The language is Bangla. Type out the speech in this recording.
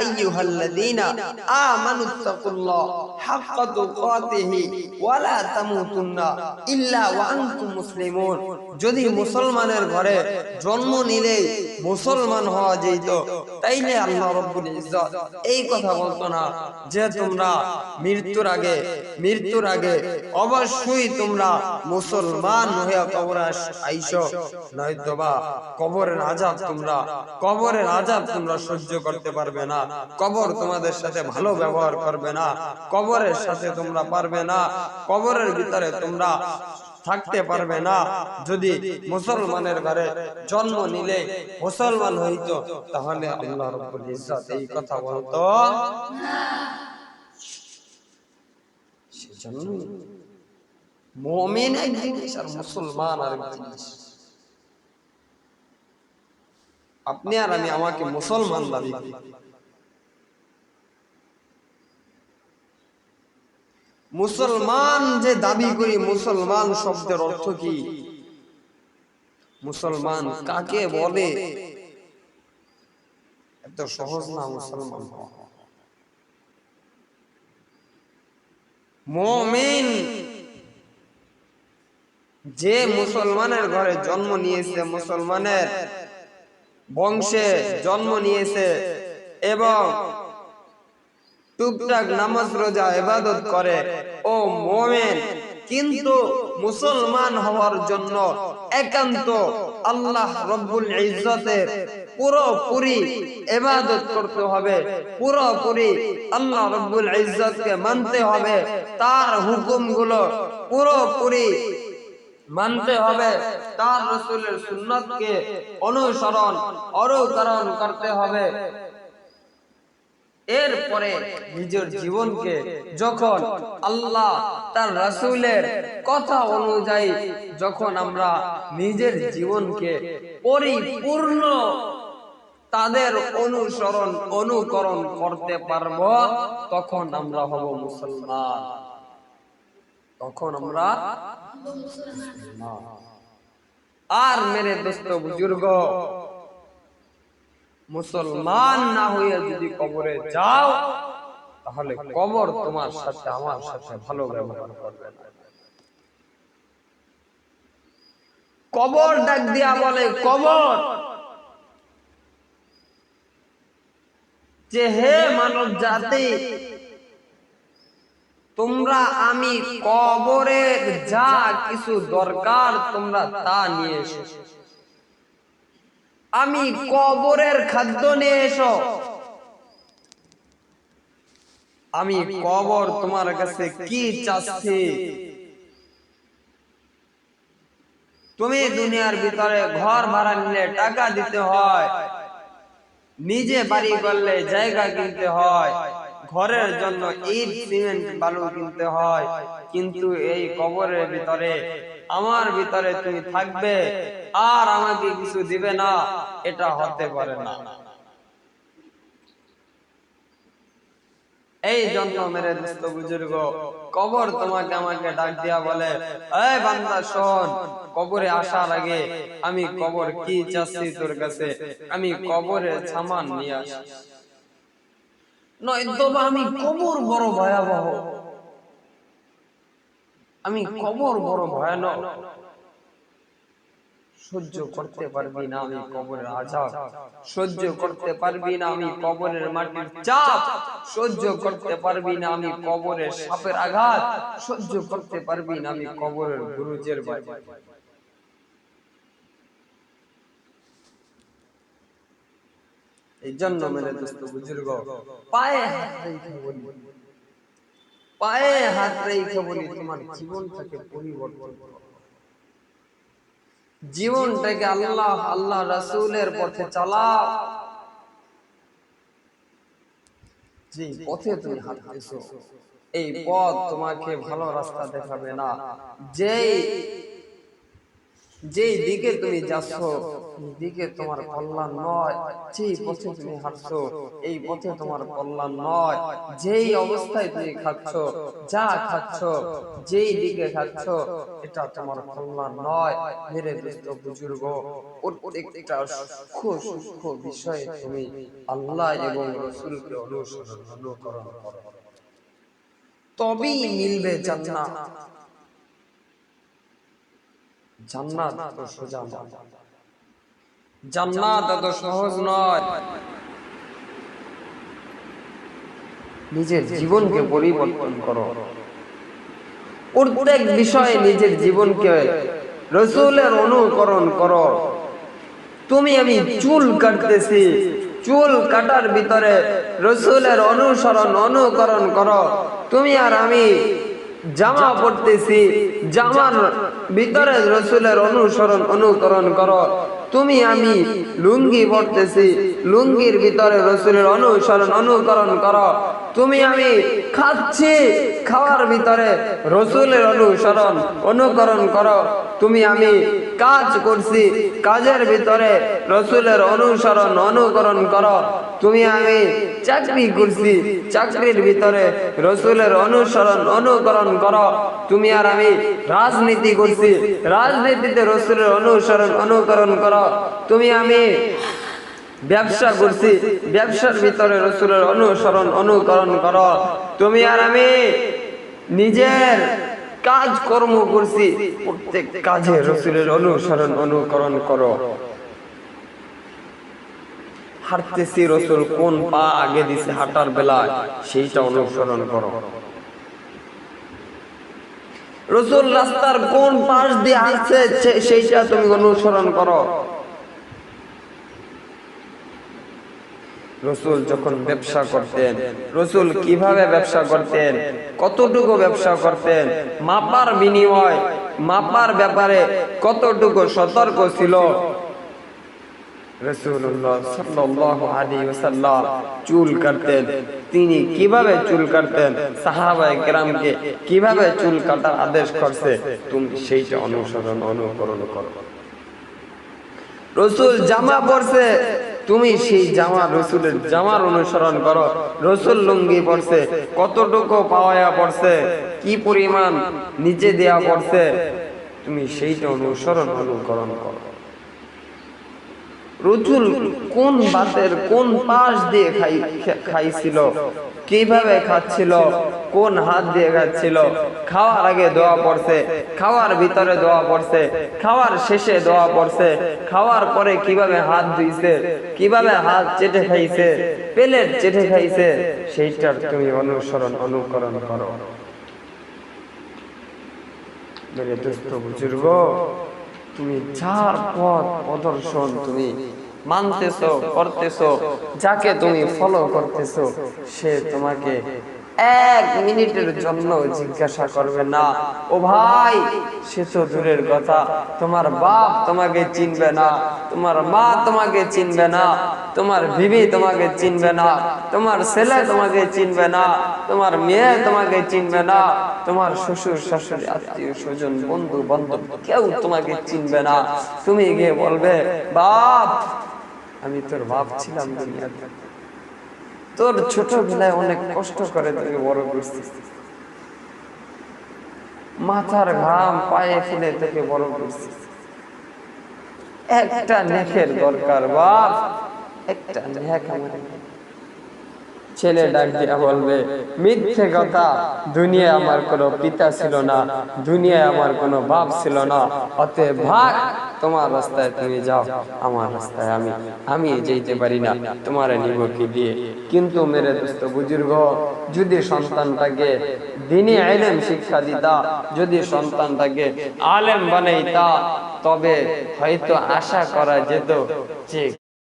আইয়ুহাল্লাযীনা আমানুত্তাকুল্লাহ হাক্কা তুকাতিহি ওয়া লা তামুতুন্না ইল্লা ওয়া আনতুম মুসলিমুন। যদি মুসলমানের ঘরে জন্ম নিলেই মুসলমান হওয়া যেত, তাইলে আল্লাহ রাব্বুল ইজ্জত এই কথা বলতো না যে তোমরা মৃত্যুর আগে অবশ্যই তোমরা মুসলমান হয়ে কবরে আইসো, নয়তোবা কবরের আযাব তোমরা সহ্য করতে পারবে না। কবর তোমাদের সাথে ভালো ব্যবহার করবে না, কবরের সাথে তোমরা পারবে না, কবরের ভিতরে তোমরা থাকতে পারবে না। যদি মুসলমানের ঘরে জন্ম নিলে মুসলমান হইতো, তাহলে আল্লাহ রাব্বুল ইজ্জত এই কথা বলতো না। সেজন্য মুমিন এক জিনিস আর মুসলমান আরেক জিনিস। আপনি আর আমি আমাকে মুসলমান দাবি করি, মুসলমান যে দাবি করি, মুসলমান শব্দের অর্থ কি? মুসলমান কাকে বলে? এত সহজ না মুসলমান হওয়া। মুমিন যে মুসলমানের ঘরে জন্ম নিয়েছে, মুসলমানের বংশে জন্ম নিয়েছে এবং টুকটাক নামাজ রোজা ইবাদত করে, ও মুমিন। কিন্তু মুসলমান হওয়ার জন্য একান্ত আল্লাহ রাব্বুল ইজ্জতের পুরোপুরি ইবাদত করতে হবে, পুরোপুরি আল্লাহ রাব্বুল ইজ্জতকে মানতে হবে, তার হুকুমগুলো পুরোপুরি মানতে হবে, তার রাসূলের সুন্নাতকে অনুকরণ করতে হবে। এরপরে নিজের জীবনকে যখন আল্লাহ তার রাসূলের কথা অনুযায়ী যখন আমরা নিজের জীবনকে পরিপূর্ণ তাদের অনুকরণ করতে পারব, তখন আমরা হব মুসলমান। আর মেরে দোস্ত বুজুর্গ, মুসলমান না হয়ে যদি কবরে যাও, তাহলে কবর তোমার সাথে আমার সাথে ভালো ব্যবহার করবে না। কবর ডাক দিয়া বলে, কবর যে হে মানব জাতি, তোমরা আমি কবরের যা কিছু দরকার তোমরা তা নিয়ে এসো, আমি কবরের খাদ্য নিয়ে এসো। আমি কবর তোমার কাছে কি চাচ্ছি? তুমি দুনিয়ার ভিতরে ঘর ভাড়া নিলে টাকা দিতে হয়, নিজে বাড়ি করলে জায়গা কিনতে হয়, ঘরের জন্য ইট সিমেন্ট বালু কিনতে হয়, কিন্তু এই কবরের ভিতরে আমার ভিতরে তুমি থাকবে আর আমাকে কিছু দিবে না, এটা হতে পারে না। এই জন্য মেরে দোস্ত বুজুর্গ, কবর তোমাকে আমাকে ডাক দিয়া বলে, এই বান্দা শোন, কবরে আসার আগে আমি কবর কি চাচ্ছি তোর কাছে, আমি কবরের সামান নিয়ে আসি, নয়তো আমি কবর বড় ভয়াবহ, আমি কবর বড় ভয়ানক, সহ্য করতে পারবি না আমি কবরের আযাব, সহ্য করতে পারবি না আমি কবরের মাটির চাপ, সহ্য করতে পারবি না আমি কবরের সাপের আঘাত, সহ্য করতে পারবি না আমি কবরের বুরুজের ভয়। এই জন্য মেরে দোস্ত বুজুর্গ, পায়ে হাত রেখে বলি তোমার জীবনটাকে পরিবর্তন করো, জীবনটাকে আল্লাহ রাসূলের পথে চালাও। যে পথে তুমি হাঁটতেছো, এই পথ তোমাকে ভালো রাস্তা দেখাবে না। যেই দিকে তুমি যাচ্ছ এদিকে তোমার কল্যাণ নয়। যেই পথে তুমি হাঁটছো এই পথে তোমার কল্যাণ নয়। যেই অবস্থায় তুমি খাচ্ছ, যা খাচ্ছ, যেই দিকে খাচ্ছ, এটা তোমার কল্যাণ নয়। মেরে দোস্ত বুজুর্গ, প্রত্যেকটা সূক্ষ্ম বিষয়ে তুমি আল্লাহ এবং রাসূলকে অনুকরণ করো, তবেই মিলবে জান্নাত। জান্নাত তো সোজা নয়, জান্নাত এত সহজ নয়। নিজের জীবনকে পরিবর্তন করো, প্রত্যেক বিষয়ে নিজের জীবনকে রাসূলের অনুকরণ করো। তুমি আমি চুল কাটতেছি, চুল কাটার ভিতরে রাসূলের অনুকরণ করো। তুমি আর আমি জামা পরতেছি, জামার ভিতরে রাসূলের অনুকরণ করো। তুমি আমি লুঙ্গি পরতেছি, লুঙ্গির ভিতরে রাসূলের অনুকরণ করো। তুমি আমি খাচ্ছি, খাওয়ার ভিতরে রাসূলের অনুকরণ করো। তুমি আমি কাজ করছি, কাজের ভিতরে রাসূলের অনুকরণ করো। তুমি আমি চাকরি করছি, চাকরির ভিতরে রাসূলের অনুকরণ করো। তুমি আর আমি রাজনীতি করছি, রাজনীতিতে রাসূলের অনুকরণ করো। তুমি আমি ব্যবসা করছি, ব্যবসার ভিতরে রাসূলের অনুকরণ করো। তুমি আর আমি নিজের কাজ কর্ম করছি, প্রত্যেক কাজে রাসূলের অনুকরণ করো। হাঁটতেছি, রাসূল কোন পা আগে দিছে হাঁটার বেলায় সেইটা অনুসরণ করো। রাসূল রাস্তার কোন পাশ দিয়ে হাঁটছে সেইটা তুমি অনুসরণ করো। রাসূল যখন ব্যবসা করতেন, রাসূল কিভাবে ব্যবসা করতেন, কতটুকু ব্যবসা করতেন, মাপার বিনিময়, মাপার ব্যাপারে কতটুকু সতর্ক ছিল রাসূলুল্লাহ সাল্লাল্লাহু আলাইহি ওয়াসাল্লাম। চুল কাটতেন, তিনি কিভাবে চুল কাটতেন, সাহাবায়ে কেরামকে কিভাবে চুল কাটার আদেশ করছে, তুমি সেইটা অনুকরণ করো। রাসূল জামা পরছে, তুমি সেই জামা, রাসূলের জামার অনুসরণ করো। রাসূল লুঙ্গি পরছে, কতটুকু পাওয়া পড়ছে, কি পরিমাণ নিচে দেয়া পড়ছে, তুমি সেইটা অনুকরণ করো। রাসূল কোন বাতের কোন পাশ দিয়ে খাইছিল, কিভাবে খাচ্ছিল, কোন হাত দিয়ে খাচ্ছিল, খাওয়ার আগে দোয়া পড়ছে, খাওয়ার ভিতরে দোয়া পড়ছে, খাওয়ার শেষে দোয়া পড়ছে, খাওয়ার পরে কিভাবে হাত ধুইছে, কিভাবে হাত চেটে খাইছে, প্লেট চেটে খাইছে, সেইটার তুমি অনুকরণ করো। মেরে দোস্ত বুজুর্গ, তুমি যার পথ প্রদর্শন তুমি মানতেছো, করতেছো, যাকে তুমি ফলো করতেছো, সে তোমাকে 1 মিনিটের জন্য জিজ্ঞাসা করবে না, ও ভাই সে তো দূরের কথা, তোমার বাপ তোমাকে চিনবে না, তোমার মা তোমাকে চিনবে না, তোমার বিবি তোমাকে চিনবে না, তোমার ছেলে তোমাকে চিনবে না, তোমার মেয়ে তোমাকে চিনবে না, তোমার শ্বশুর শাশুড়ি আত্মীয় স্বজন বন্ধু বান্ধব কেউ তোমাকে চিনবে না। তুমি গিয়ে বলবে, বাপ আমি তোর বাপ ছিলাম দুনিয়াতে, তোর ছোটবেলায় অনেক কষ্ট করে তোকে বড় করছি, মাথার ঘাম পায়ে ফেলে তোকে বড় করছি, একটা নেকের দরকার বাপ, একটা নেক আমার। ছেলে ডাক দিয়া বলবে, মিথ্যে কথা, দুনিয়ায় আমার কোনো পিতা ছিল না, দুনিয়ায় আমার কোনো বাপ ছিল না, অতএব ভাগ, তোমার রাস্তায় তুমি যাও, আমার রাস্তায় আমি যেতে পারি না, তোমার নিব কি দিয়ে। কিন্তু মেরে দোস্ত বুজুর্গ, যদি সন্তানটাকে দ্বীনি ইলম শিক্ষা দিতা, যদি সন্তানটাকে আলেম বানাইতা, তবে হয়তো আশা করা যেত যে